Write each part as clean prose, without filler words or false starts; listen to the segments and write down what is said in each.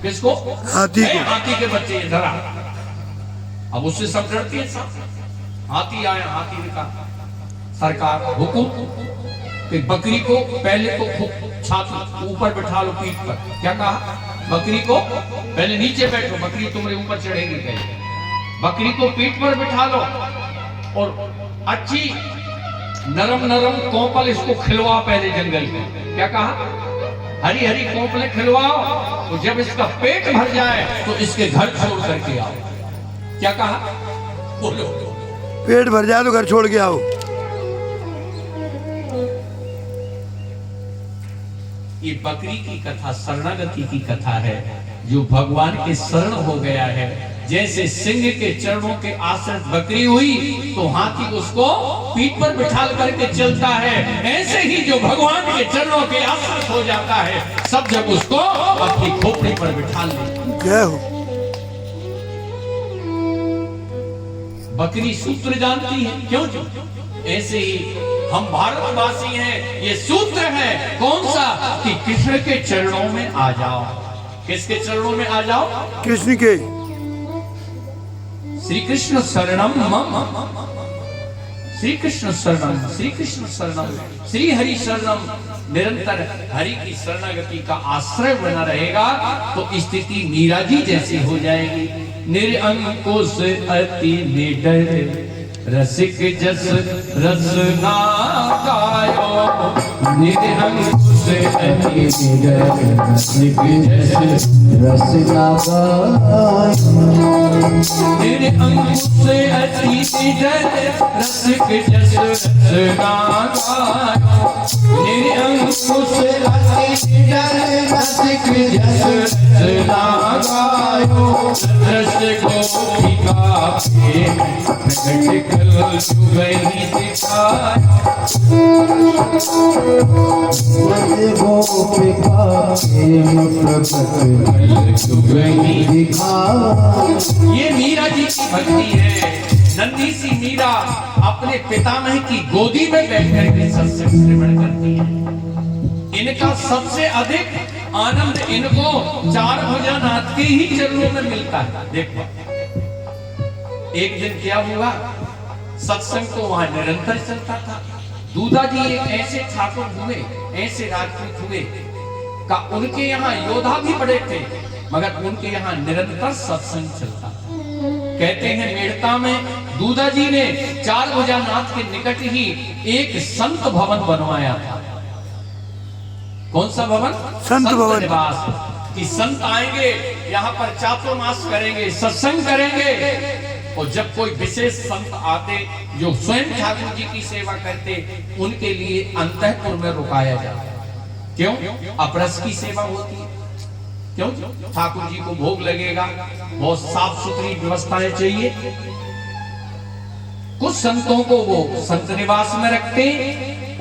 किसको? हाथी को। हाथी के बच्चे इधर आ। अब उससे सब डरती है सब। हाथी आया, हाथी ने कहा सरकार हुकुम कि बकरी को पहले तो छाती ऊपर बिठा लो पीठ पर। क्या कहा? बकरी को पहले नीचे बैठो, बकरी तुम्हारे ऊपर चढ़ेगी पहले। बकरी को पीठ पर बिठा लो और अच्छी नरम नरम कोंपल इसको खिलवा पहले जंगल में। क्या कहा? हरी हरी कोंपलें खिलवाओ, तो जब इसका पेट भर जाए तो इसके घर छोड़ करके आओ। क्या कहा? बोलो। पेट भर जाए तो घर छोड़ के आओ। ये बकरी की कथा शरणागति की कथा है। जो भगवान के शरण हो गया है, जैसे सिंह के चरणों के आश्रित बकरी हुई तो हाथी उसको पीठ पर बिठा करके चलता है। ऐसे ही जो भगवान के चरणों के आश्रित हो जाता है, सब जब उसको अपनी खोपड़ी पर बिठा ले। जय हो। बकरी सूत्र जानती है, क्यों? ऐसे ही हम भारतवासी हैं, ये सूत्र है कौन सा? कि कृष्ण के चरणों में आ जाओ। किसके चरणों में आ जाओ? कृष्ण के। श्री कृष्ण शरणम मम, श्री कृष्ण शरणम, श्री कृष्ण शरणम, श्री हरि शरणम। निरंतर हरि की शरणागति का आश्रय बना रहेगा तो स्थिति मीरा जी जैसी हो जाएगी। निरंकुश अति निडर रसिक जस रसना गायो। निरंकुश अति निडर रसिक जस रसना गायो। निरंकुश अति निडर रसिक जस रसना गायो। निरंकुश अति निडर रसिक जस रसना गायो। रस गोपिका प्रेम प्रकट कल जुगनी दिखायो। गोपिका प्रेम प्रकट कल जुगनी दिखायो। ये मीरा जी की भक्ति है। नन्ही सी मीरा अपने पितामह की गोदी में बैठकर के सत्संग श्रवण करती है। इनका सबसे अधिक आनंद इनको चार भुजानाथ के ही चरणों में मिलता है। देखो एक दिन क्या हुआ, सत्संग तो वहां निरंतर चलता था। दूधा जी एक ऐसे ठाकुर हुए, ऐसे राजपूत हुए का उनके यहाँ योद्धा भी बड़े थे, मगर उनके यहाँ निरंतर सत्संग चलता था। कहते हैं मेड़ता में दूधा जी ने चार भुजानाथ के निकट ही एक संत भवन बनवाया था। कौन सा भवन? संत भवन। निवास। कि संत आएंगे यहाँ पर चातुर्मास करेंगे, सत्संग करेंगे। और जब कोई विशेष संत आते जो स्वयं ठाकुर जी की सेवा करते, उनके लिए अंतःपुर में रुकाया जाता। क्यों? अपरस की सेवा होती है। क्यों? ठाकुर जी को भोग लगेगा, बहुत साफ सुथरी व्यवस्थाएं चाहिए। कुछ संतों को वो संत निवास में रखते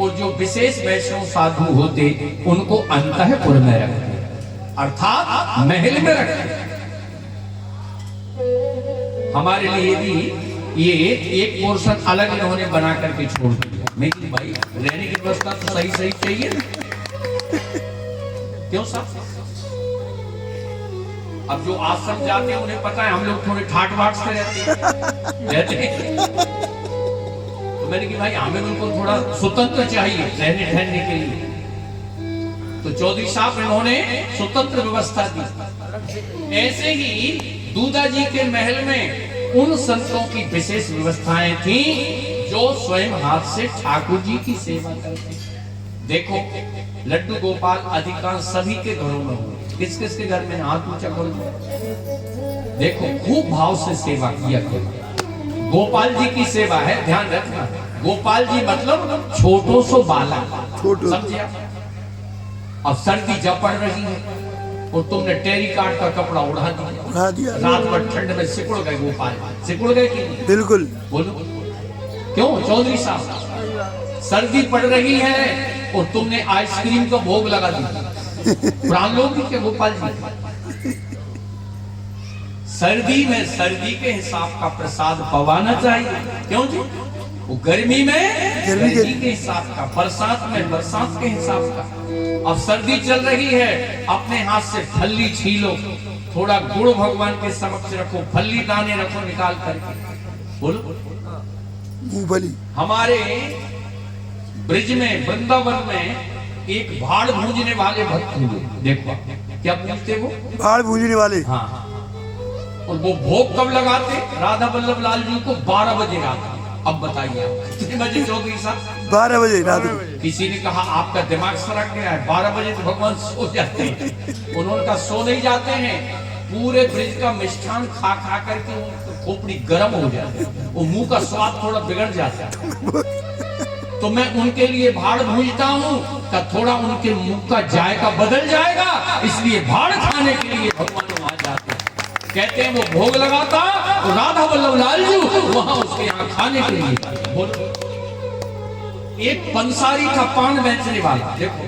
और जो विशेष वैष्णव साधु होते उनको अंतःपुर में रखते, अर्थात महल में रखते। हमारे लिए भी ये एक पोर्शन अलग इन्होंने बना करके छोड़ दिया। लेकिन भाई रहने की व्यवस्था तो सही सही चाहिए ना। क्यों साहब? अब जो आश्रम जाते हैं उन्हें पता है हम लोग थोड़े ठाट बाट से रहते हैं। तो मैंने कि भाई हमें बिल्कुल थोड़ा स्वतंत्र चाहिए रहने ठहरने के लिए। तो चौधरी साहब इन्होंने स्वतंत्र व्यवस्था दी। ऐसे ही दूधा जी के महल में उन संतों की विशेष व्यवस्थाएं थी जो स्वयं हाथ से ठाकुर जी की सेवा करते। देखो लड्डू गोपाल अधिकांश सभी के घरों में हुए। किस किस के घर में? हाथ ऊंचा करो। देखो खूब भाव से सेवा किया करो। गोपाल जी की सेवा है, ध्यान रखना। गोपाल जी मतलब छोटो सो बाला, समझे आप? अब सर्दी जब पड़ रही है और तुमने टेरिकाट का कपड़ा उड़ा दिया, रात भर ठंड में सिकुड़ गए गोपाल। सिकुड़ गए कि नहीं? बिल्कुल। बोलो क्यों चौधरी साहब? सर्दी पड़ रही है और तुमने आइसक्रीम का भोग लगा दिया। प्राण लोग क्या गोपाल जी? सर्दी में सर्दी के हिसाब का प्रसाद पवाना चाहिए। क्यों जी? वो गर्मी में गर्मी के हिसाब का, बरसात में बरसात के हिसाब का। अब सर्दी चल रही है, अपने हाथ से फल्ली छीलो, थोड़ा गुड़ भगवान के समक्ष रखो, फल्ली दाने रखो निकाल करके, बोलो। मूंगफली। हमारे ब्रिज में, वृंदावन में एक भाड़ भूंजने वाले भक्त हुए, देखो क्या पूछते वो, भाड़ भूंजने वाले। हाँ, और वो भोग कब लगाते, राधा वल्लभ लाल जी को 12 बजे रात। अब बताइए कितने बजे चौधरी साहब? 12 बजे रात को। किसी ने कहा आपका दिमाग सड़क गया है, 12 बजे तो भगवान सो जाते हैं। उन्होंने कहा सो नहीं जाते हैं, पूरे ब्रिज का मिष्ठान खा खा करके उनकी खोपड़ी गर्म हो जाती है, वो मुंह का स्वाद थोड़ा बिगड़ जाता है। तो मैं उनके लिए भाड़ भूंजता हूँ, का थोड़ा उनके मुंह का जायका बदल जाएगा, इसलिए भाड़ खाने के लिए भगवान वहां जाते हैं। कहते हैं वो भोग लगाता और राधा वल्लभ लाल जी वहां उसके यहाँ खाने के लिए। बोलो, एक पंसारी था पान बेचने वाला, देखो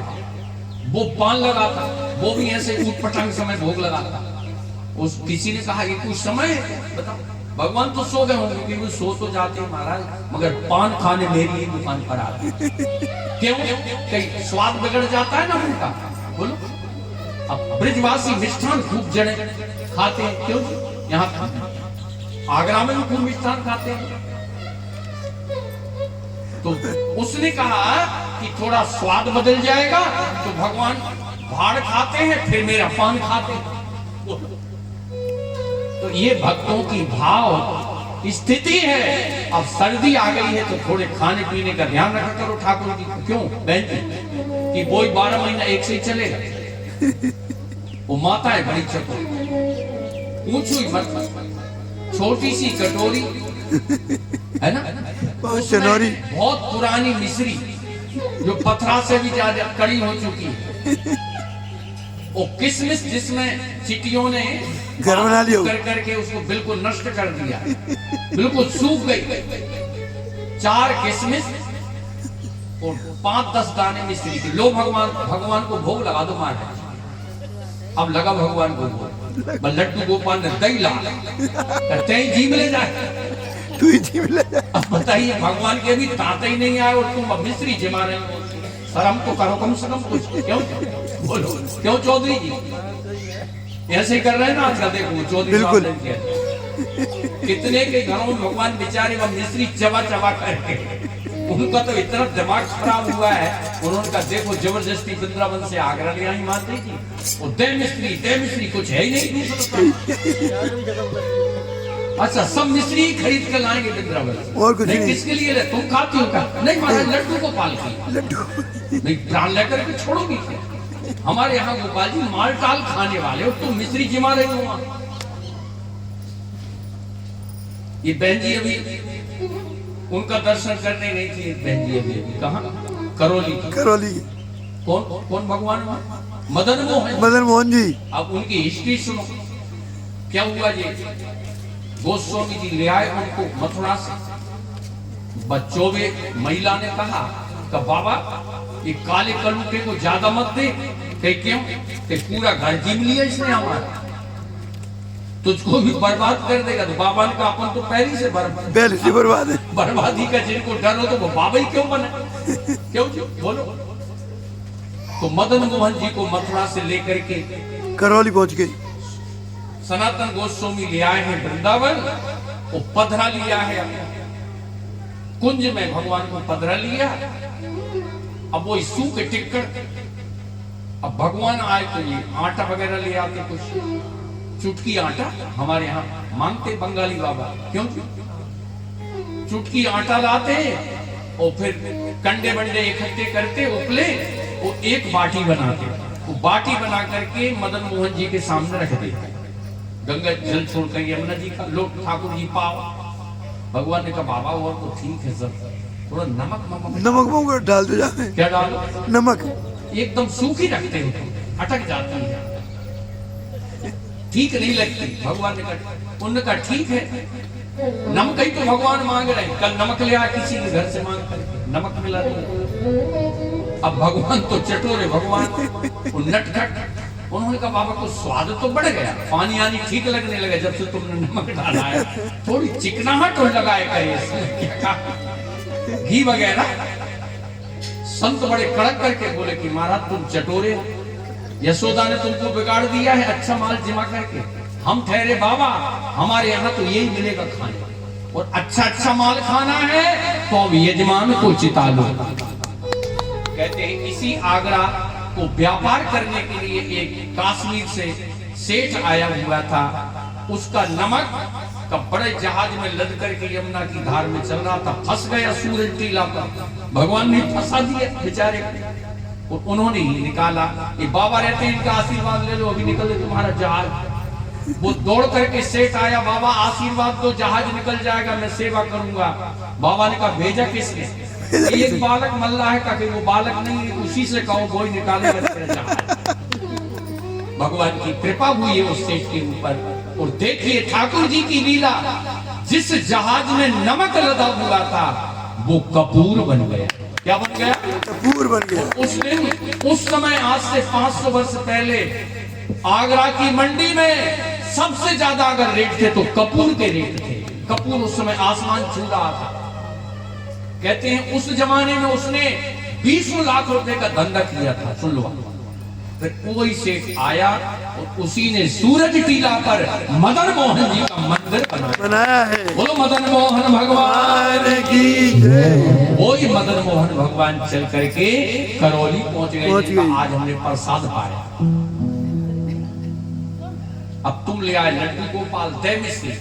वो पान लगाता, वो भी ऐसे ऊट पटांग समय भोग लगाता। उस किसी ने कहा ये कुछ समय बताओ, भगवान तो सो गए होंगे, क्योंकि वो सो तो जाते हैं महाराज, मगर पान खाने मेरी ही दुकान पर आते। क्यों? कहीं स्वाद बिगड़ जाता है ना उनका। बोलो, अब ब्रिजवासी मिष्ठान खूब जड़े खाते हैं, क्यों? यहाँ आगरा में भी खूब मिष्ठान खाते हैं। तो उसने कहा कि थोड़ा स्वाद बदल जाएगा, तो भगवान भाड़ खाते हैं, फिर मेरा पान खाते हैं। तो ये भक्तों की भाव स्थिति है। अब सर्दी आ गई है तो थोड़े खाने पीने का ध्यान रखा करो ठाकुर जी। क्यों बहन जी? कि वो 12 महीना एक से ही चलेगा। वो माता है बड़ी चतुर, पूछो ही मत, छोटी सी कटोरी है ना, चनौरी, बहुत पुरानी मिश्री जो पथरा से भी ज्यादा कड़ी हो चुकी है, वो किशमिश जिसमें चींटियों ने घर बना लिया कर करके उसको बिल्कुल नष्ट कर दिया, बिल्कुल सूख गई। 4 किशमिश और 5-10 दाने मिश्री के, लो भगवान को भोग लगा दो मार। अब लगा भगवान को भोग, लड्डू गोपाल ने दही ला, कहते ही जीव ले जाए, तू ही जीव ले जा। अब बताइए भगवान के भी ताते ही नहीं आए और तुम अब मिश्री जमा रहे हो, शर्म तो करो कम से कम कुछ। क्यों? बोलो क्यों चौधरी जी? ऐसे ही कर रहे हैं ना आजकल, देखो चौधरी साहब ने किया। कितने के घरों में भगवान बेचारे वो मिश्री चबा चबा करके, उनका तो इतना दिमाग खराब हुआ है, उन्होंने कहा देखो जबरदस्ती वृंदावन से आगरा ले आई माता जी, वो दे मिश्री कुछ है ही नहीं दूसरा। अच्छा सब मिश्री खरीद कर लाएंगे वृंदावन, और कुछ नहीं। किसके लिए? तुम खाती हो क्या? नहीं महाराज लड्डू को पाल के, लड्डू नहीं प्राण लेकर के छोड़ोगी क्या? हमारे यहाँ गोपाल जी माल टाल खाने वाले हो, तुम मिश्री जिमा रही हो वहां। ये बहन जी अभी उनका दर्शन करने गई थी, बहन जी अभी कहाँ? करौली। कौन भगवान वहां? मदन मोहन जी। अब उनकी हिस्ट्री सुनो, क्या हुआ जी? गोस्वामी जी ले आए उनको मथुरा से, बच्चों में महिला ने कहा कि बाबा ये काले कलूटे को ज्यादा मत दे। क्यों? कि पूरा घर जीव लिया इसने हमारा, तुझको भी बर्बाद कर देगा। तो बाबा ने कहा अपन तो पहले से बर्बाद है, बर्बादी का जिनको डर हो तो वो बाबा ही क्यों बने? क्यों बोलो? तो मदन मोहन जी को मथुरा से लेकर के करौली पहुंच गए। सनातन गोस्वामी ले आए हैं वृंदावन, वो पधरा लिया है कुंज में, भगवान को पधरा लिया। अब वो सूख टिक्कर, अब भगवान आए तो ये आटा वगैरह ले आते, कुछ चुटकी आटा हमारे यहाँ मांगते बंगाली बाबा, क्यों? चुटकी आटा लाते और फिर कंडे बंडे इकट्ठे करते, उपले वो एक बाटी बनाते, वो बाटी बना करके मदन मोहन जी के सामने रख देते। गंगा जल छोड़ कर यमुना जी का लोग ठाकुर जी पाओ। भगवान ने कहा बाबा और तो ठीक है सब, थोड़ा नमक डाल दो जाए। क्या डालो? नमक। एकदम सूखी रखते हो, अटक जाती है, ठीक नहीं लगती। भगवान ने कहा, उन्होंने कहा ठीक है, नमक ही तो भगवान मांग रहे हैं। कल नमक ले आ किसी के घर से मांग कर, नमक मिला नहीं। अब भगवान तो चटोरे भगवान, नटखट। उन्होंने कहा बाबा को स्वाद तो बढ़ गया, पानी आनी ठीक लगने लगा जब से तुमने नमक डाला है, थोड़ी चिकनाहट और लगाए करे घी वगैरह। संत बड़े कड़क करके बोले कि महाराज तुम चटोरे हो, यशोदा ने तुमको बिगाड़ दिया है अच्छा माल जमा करके। हम ठहरे बाबा, हमारे यहाँ तो यही मिलेगा खाने, और अच्छा अच्छा माल खाना है तो अब यजमान को चिता लो। कहते हैं इसी आगरा को व्यापार करने के लिए एक कश्मीर से सेठ आया हुआ था। उसका नमक का बड़े जहाज में लद करके यमुना की धार में चल रहा था, फंस गया सूरज टीला पर। भगवान ने फंसा दिया बेचारे को, और उन्होंने ही निकाला। ये बाबा रहते हैं, इनका आशीर्वाद ले लो अभी निकल दे तुम्हारा जहाज। वो दौड़ करके सेठ आया, बाबा आशीर्वाद दो जहाज निकल जाएगा, मैं सेवा करूंगा। बाबा ने कहा भेजा किसने? एक बालक मल्ला है, कहा वो बालक नहीं, उसी से कहो कोई निकालेगा तेरा जहाज। भगवान की कृपा हुई है उस सेठ के ऊपर। और देखिए ठाकुर जी की लीला, जिस जहाज में नमक लदा हुआ था वो कपूर बन गया। क्या बन गया? कपूर बन गया। उस दिन, उस समय, आज से 500 वर्ष पहले आगरा की मंडी में सबसे ज्यादा अगर रेट थे तो कपूर के रेट थे। कपूर उस समय आसमान छू रहा था। कहते हैं उस जमाने में उसने 20 लाख रुपए का धंधा किया था। सुन लो, फिर कोई सेठ आया और उसी ने सूरज टीला पर मदन मोहन जी का मंदिर बनाया है। बोलो मदन मोहन भगवान की जय। वही मदन मोहन भगवान चल करके करौली पहुंच गए। आज हमने प्रसाद पाया। अब तुम ले आए लड्डू गोपाल दय मिश्री।